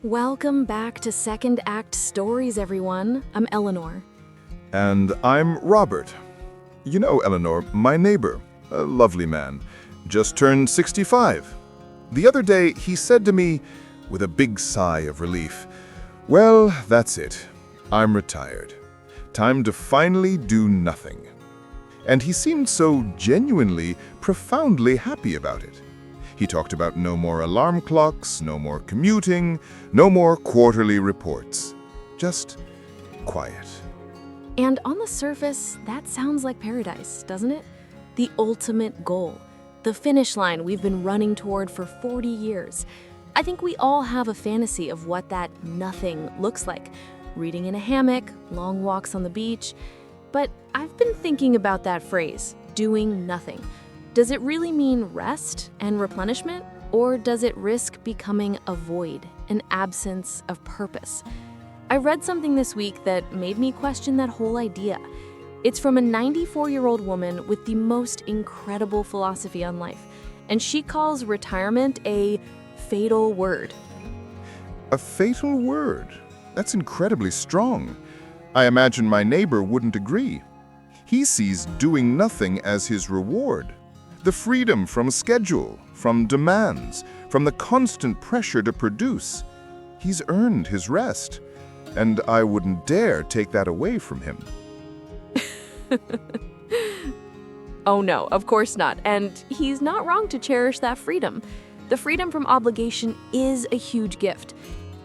Welcome back to Second Act Stories, everyone. I'm Eleanor. And I'm Robert. You know, Eleanor, my neighbor, a lovely man, just turned 65. The other day, he said to me, with a big sigh of relief, "Well, that's it. I'm retired. Time to finally do nothing." And he seemed so genuinely, profoundly happy about it. He talked about no more alarm clocks, no more commuting, no more quarterly reports. Just quiet. And on the surface, that sounds like paradise, doesn't it? The ultimate goal, the finish line we've been running toward for 40 years. I think we all have a fantasy of what that nothing looks like. Reading in a hammock, long walks on the beach. But I've been thinking about that phrase, doing nothing. Does it really mean rest and replenishment, or does it risk becoming a void, an absence of purpose? I read something this week that made me question that whole idea. It's from a 94-year-old woman with the most incredible philosophy on life, and she calls retirement a fatal word. A fatal word? That's incredibly strong. I imagine my neighbor wouldn't agree. He sees doing nothing as his reward. The freedom from schedule, from demands, from the constant pressure to produce. He's earned his rest, and I wouldn't dare take that away from him. Oh no, of course not. And he's not wrong to cherish that freedom. The freedom from obligation is a huge gift.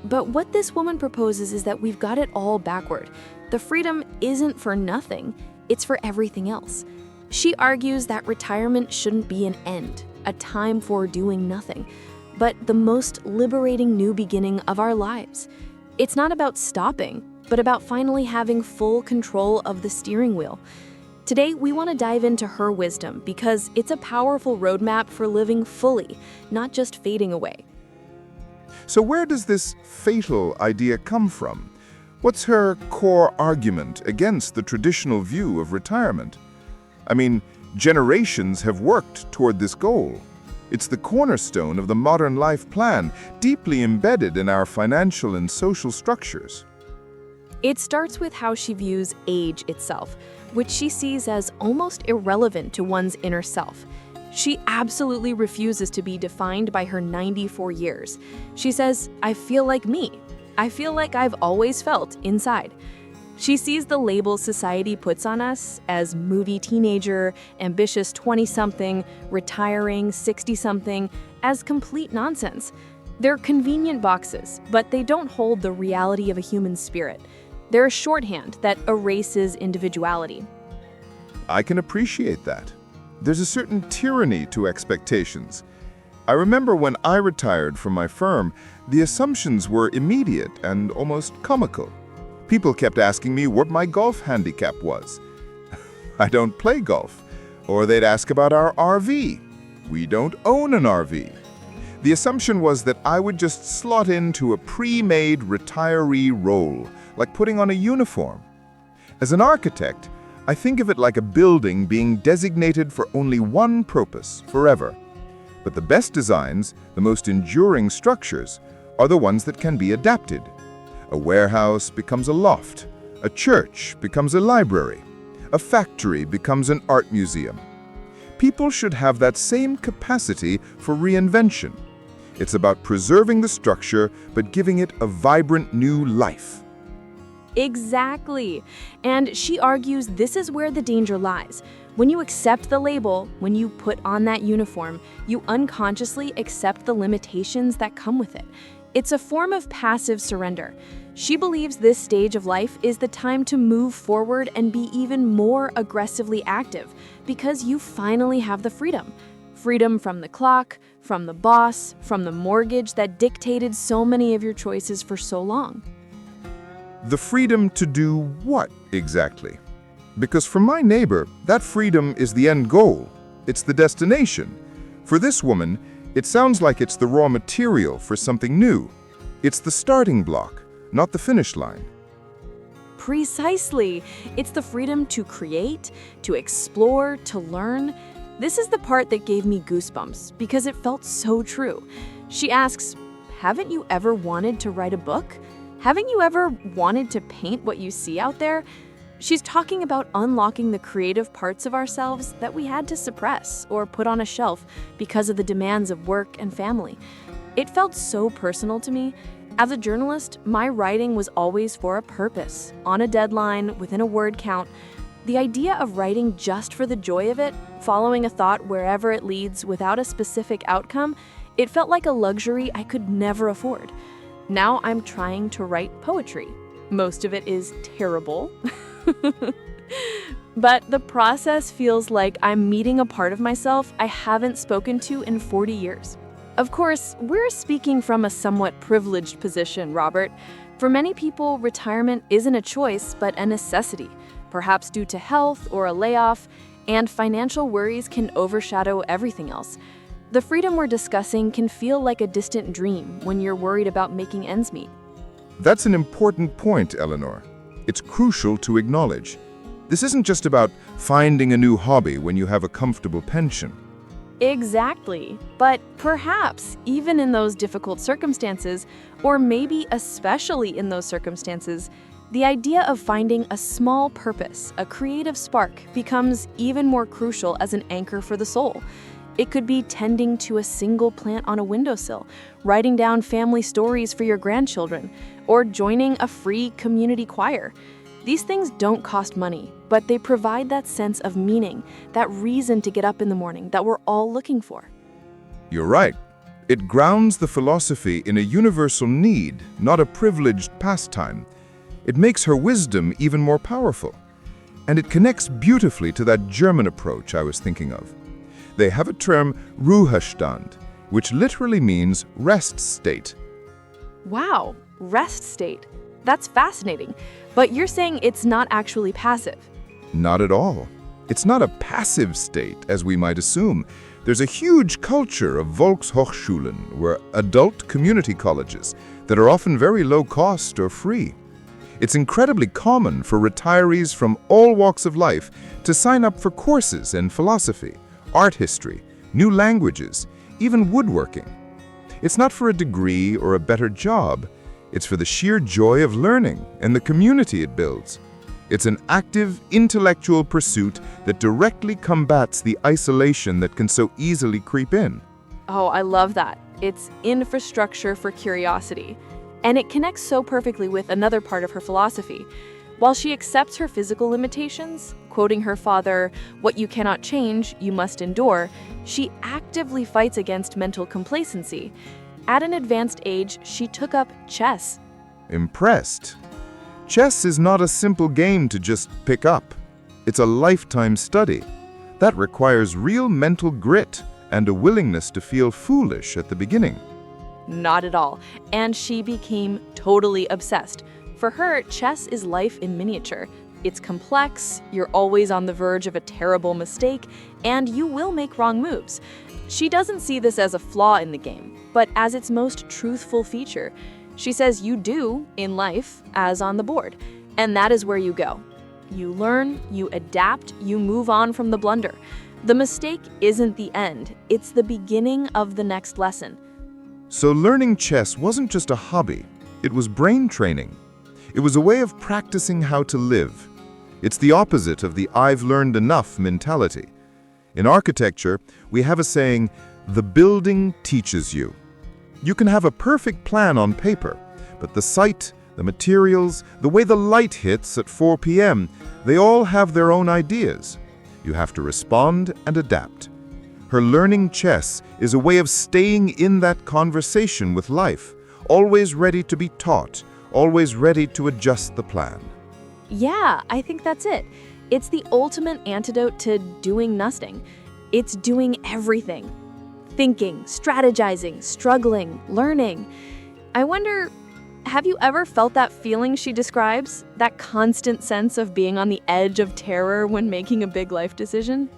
But what this woman proposes is that we've got it all backward. The freedom isn't for nothing, it's for everything else. She argues that retirement shouldn't be an end, a time for doing nothing, but the most liberating new beginning of our lives. It's not about stopping, but about finally having full control of the steering wheel. Today, we want to dive into her wisdom because it's a powerful roadmap for living fully, not just fading away. So where does this fatal idea come from? What's her core argument against the traditional view of retirement? I mean, generations have worked toward this goal. It's the cornerstone of the modern life plan, deeply embedded in our financial and social structures. It starts with how she views age itself, which she sees as almost irrelevant to one's inner self. She absolutely refuses to be defined by her 94 years. She says, "I feel like me. I feel like I've always felt inside." She sees the labels society puts on us as moody teenager, ambitious 20-something, retiring 60-something as complete nonsense. They're convenient boxes, but they don't hold the reality of a human spirit. They're a shorthand that erases individuality. I can appreciate that. There's a certain tyranny to expectations. I remember when I retired from my firm, the assumptions were immediate and almost comical. People kept asking me what my golf handicap was. I don't play golf. Or they'd ask about our RV. We don't own an RV. The assumption was that I would just slot into a pre-made retiree role, like putting on a uniform. As an architect, I think of it like a building being designated for only one purpose, forever. But the best designs, the most enduring structures, are the ones that can be adapted. A warehouse becomes a loft. A church becomes a library. A factory becomes an art museum. People should have that same capacity for reinvention. It's about preserving the structure, but giving it a vibrant new life. Exactly. And she argues this is where the danger lies. When you accept the label, when you put on that uniform, you unconsciously accept the limitations that come with it. It's a form of passive surrender. She believes this stage of life is the time to move forward and be even more aggressively active because you finally have the freedom. Freedom from the clock, from the boss, from the mortgage that dictated so many of your choices for so long. The freedom to do what exactly? Because for my neighbor, that freedom is the end goal. It's the destination. For this woman, it sounds like it's the raw material for something new. It's the starting block, not the finish line. Precisely. It's the freedom to create, to explore, to learn. This is the part that gave me goosebumps because it felt so true. She asks, haven't you ever wanted to write a book? Haven't you ever wanted to paint what you see out there? She's talking about unlocking the creative parts of ourselves that we had to suppress or put on a shelf because of the demands of work and family. It felt so personal to me. As a journalist, my writing was always for a purpose, on a deadline, within a word count. The idea of writing just for the joy of it, following a thought wherever it leads without a specific outcome, it felt like a luxury I could never afford. Now I'm trying to write poetry. Most of it is terrible. But the process feels like I'm meeting a part of myself I haven't spoken to in 40 years. Of course, we're speaking from a somewhat privileged position, Robert. For many people, retirement isn't a choice, but a necessity, perhaps due to health or a layoff, and financial worries can overshadow everything else. The freedom we're discussing can feel like a distant dream when you're worried about making ends meet. That's an important point, Eleanor. It's crucial to acknowledge. This isn't just about finding a new hobby when you have a comfortable pension. Exactly. But perhaps even in those difficult circumstances, or maybe especially in those circumstances, the idea of finding a small purpose, a creative spark, becomes even more crucial as an anchor for the soul. It could be tending to a single plant on a windowsill, writing down family stories for your grandchildren, or joining a free community choir. These things don't cost money, but they provide that sense of meaning, that reason to get up in the morning that we're all looking for. You're right. It grounds the philosophy in a universal need, not a privileged pastime. It makes her wisdom even more powerful. And it connects beautifully to that German approach I was thinking of. They have a term, Ruhestand, which literally means rest state. Wow, rest state. That's fascinating. But you're saying it's not actually passive. Not at all. It's not a passive state, as we might assume. There's a huge culture of Volkshochschulen, where adult community colleges, that are often very low cost or free. It's incredibly common for retirees from all walks of life to sign up for courses in philosophy, art history, new languages, even woodworking. It's not for a degree or a better job. It's for the sheer joy of learning and the community it builds. It's an active, intellectual pursuit that directly combats the isolation that can so easily creep in. Oh, I love that. It's infrastructure for curiosity. And it connects so perfectly with another part of her philosophy. While she accepts her physical limitations, quoting her father, "What you cannot change, you must endure," she actively fights against mental complacency. At an advanced age, she took up chess. Impressed. Chess is not a simple game to just pick up. It's a lifetime study. That requires real mental grit and a willingness to feel foolish at the beginning. Not at all. And she became totally obsessed. For her, chess is life in miniature. It's complex, you're always on the verge of a terrible mistake, and you will make wrong moves. She doesn't see this as a flaw in the game, but as its most truthful feature. She says you do, in life, as on the board, and that is where you go. You learn, you adapt, you move on from the blunder. The mistake isn't the end, it's the beginning of the next lesson. So learning chess wasn't just a hobby, it was brain training. It was a way of practicing how to live. It's the opposite of the "I've learned enough" mentality. In architecture, we have a saying, "The building teaches you." You can have a perfect plan on paper, but the site, the materials, the way the light hits at 4 p.m., they all have their own ideas. You have to respond and adapt. Her learning chess is a way of staying in that conversation with life, always ready to be taught, always ready to adjust the plan. Yeah, I think that's it. It's the ultimate antidote to doing nothing. It's doing everything. Thinking, strategizing, struggling, learning. I wonder, have you ever felt that feeling she describes? That constant sense of being on the edge of terror when making a big life decision?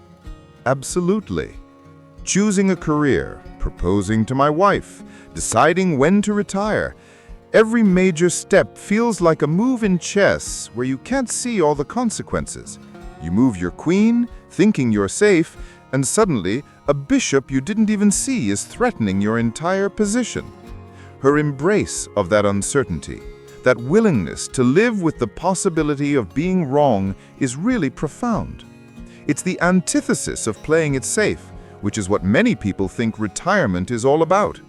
Absolutely. Choosing a career, proposing to my wife, deciding when to retire. Every major step feels like a move in chess where you can't see all the consequences. You move your queen, thinking you're safe, and suddenly a bishop you didn't even see is threatening your entire position. Her embrace of that uncertainty, that willingness to live with the possibility of being wrong, is really profound. It's the antithesis of playing it safe, which is what many people think retirement is all about.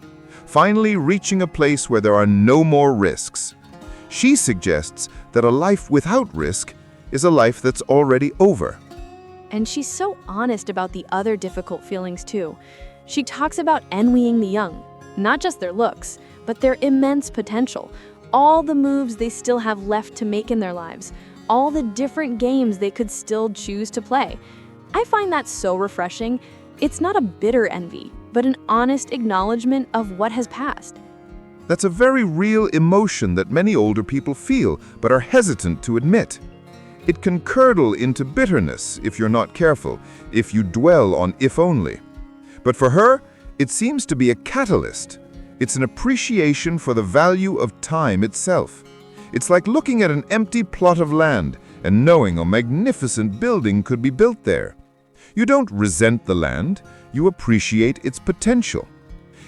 Finally reaching a place where there are no more risks. She suggests that a life without risk is a life that's already over. And she's so honest about the other difficult feelings too. She talks about envying the young, not just their looks, but their immense potential, all the moves they still have left to make in their lives, all the different games they could still choose to play. I find that so refreshing. It's not a bitter envy, but an honest acknowledgement of what has passed. That's a very real emotion that many older people feel, but are hesitant to admit. It can curdle into bitterness if you're not careful, if you dwell on if only. But for her, it seems to be a catalyst. It's an appreciation for the value of time itself. It's like looking at an empty plot of land and knowing a magnificent building could be built there. You don't resent the land, you appreciate its potential.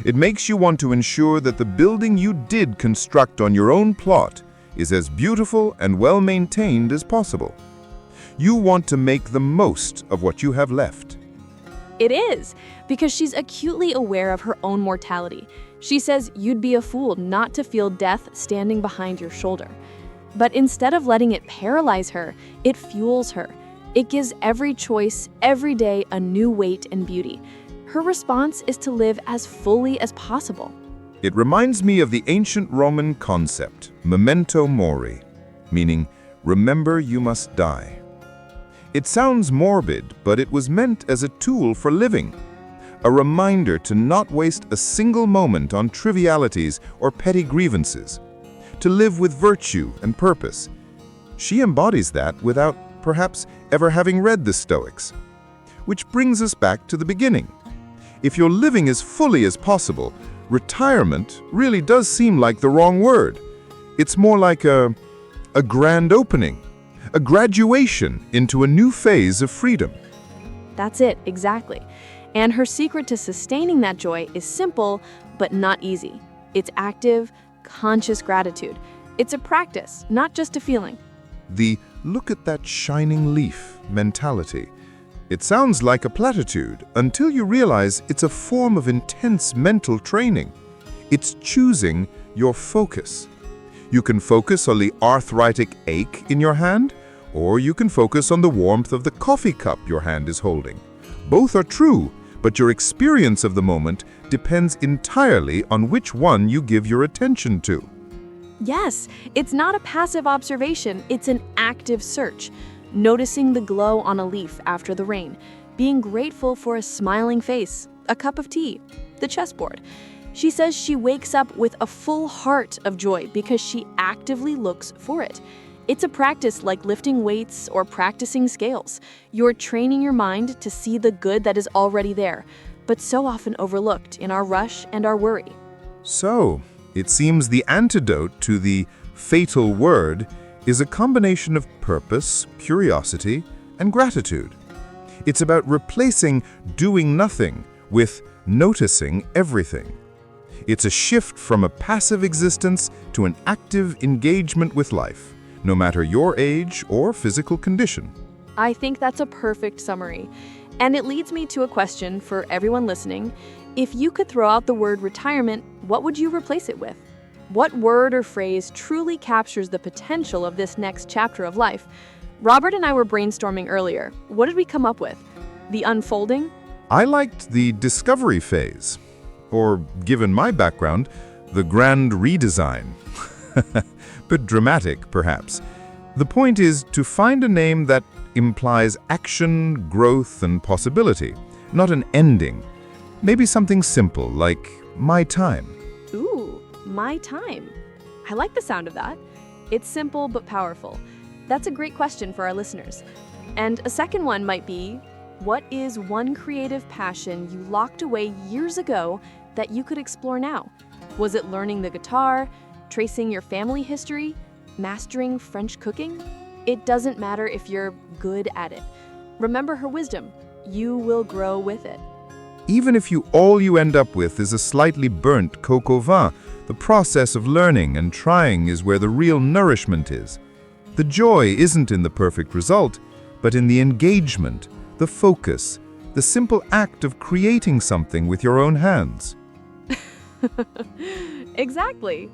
It makes you want to ensure that the building you did construct on your own plot is as beautiful and well-maintained as possible. You want to make the most of what you have left. It is, because she's acutely aware of her own mortality. She says you'd be a fool not to feel death standing behind your shoulder. But instead of letting it paralyze her, it fuels her. It gives every choice, every day, a new weight and beauty. Her response is to live as fully as possible. It reminds me of the ancient Roman concept, memento mori, meaning, remember you must die. It sounds morbid, but it was meant as a tool for living. A reminder to not waste a single moment on trivialities or petty grievances. To live with virtue and purpose. She embodies that without, perhaps, ever having read the Stoics. Which brings us back to the beginning. If you're living as fully as possible, retirement really does seem like the wrong word. It's more like a grand opening, a graduation into a new phase of freedom. That's it, exactly. And her secret to sustaining that joy is simple, but not easy. It's active, conscious gratitude. It's a practice, not just a feeling. The look at that shining leaf mentality. It sounds like a platitude until you realize it's a form of intense mental training. It's choosing your focus. You can focus on the arthritic ache in your hand, or you can focus on the warmth of the coffee cup your hand is holding. Both are true, but your experience of the moment depends entirely on which one you give your attention to. Yes, it's not a passive observation, it's an active search. Noticing the glow on a leaf after the rain, being grateful for a smiling face, a cup of tea, the chessboard. She says she wakes up with a full heart of joy because she actively looks for it. It's a practice like lifting weights or practicing scales. You're training your mind to see the good that is already there, but so often overlooked in our rush and our worry. So, it seems the antidote to the fatal word is a combination of purpose, curiosity, and gratitude. It's about replacing doing nothing with noticing everything. It's a shift from a passive existence to an active engagement with life, no matter your age or physical condition. I think that's a perfect summary. And it leads me to a question for everyone listening. If you could throw out the word retirement, what would you replace it with? What word or phrase truly captures the potential of this next chapter of life? Robert and I were brainstorming earlier. What did we come up with? The unfolding? I liked the discovery phase, or given my background, the grand redesign. But dramatic, perhaps. The point is to find a name that implies action, growth, and possibility, not an ending. Maybe something simple like my time. Ooh, my time. I like the sound of that. It's simple but powerful. That's a great question for our listeners. And a second one might be, what is one creative passion you locked away years ago that you could explore now? Was it learning the guitar, tracing your family history, mastering French cooking? It doesn't matter if you're good at it. Remember her wisdom. You will grow with it. Even if all you end up with is a slightly burnt coq au vin, the process of learning and trying is where the real nourishment is. The joy isn't in the perfect result, but in the engagement, the focus, the simple act of creating something with your own hands. Exactly.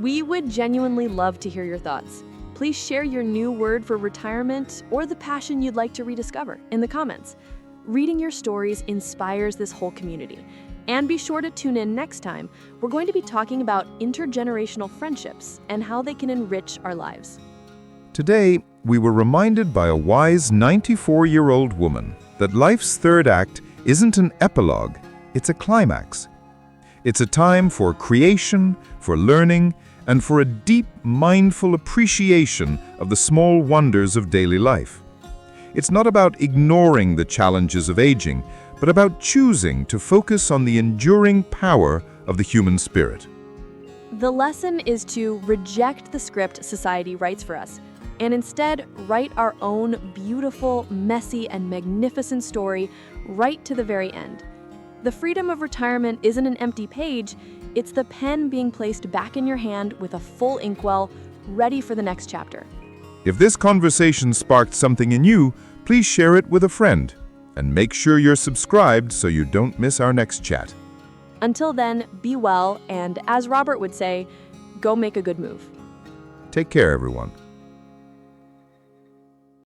We would genuinely love to hear your thoughts. Please share your new word for retirement or the passion you'd like to rediscover in the comments. Reading your stories inspires this whole community. And be sure to tune in next time. We're going to be talking about intergenerational friendships and how they can enrich our lives. Today, we were reminded by a wise 94-year-old woman that life's third act isn't an epilogue, it's a climax. It's a time for creation, for learning, and for a deep, mindful appreciation of the small wonders of daily life. It's not about ignoring the challenges of aging, but about choosing to focus on the enduring power of the human spirit. The lesson is to reject the script society writes for us, and instead write our own beautiful, messy, and magnificent story right to the very end. The freedom of retirement isn't an empty page, it's the pen being placed back in your hand with a full inkwell, ready for the next chapter. If this conversation sparked something in you, please share it with a friend. And make sure you're subscribed so you don't miss our next chat. Until then, be well, and as Robert would say, go make a good move. Take care, everyone.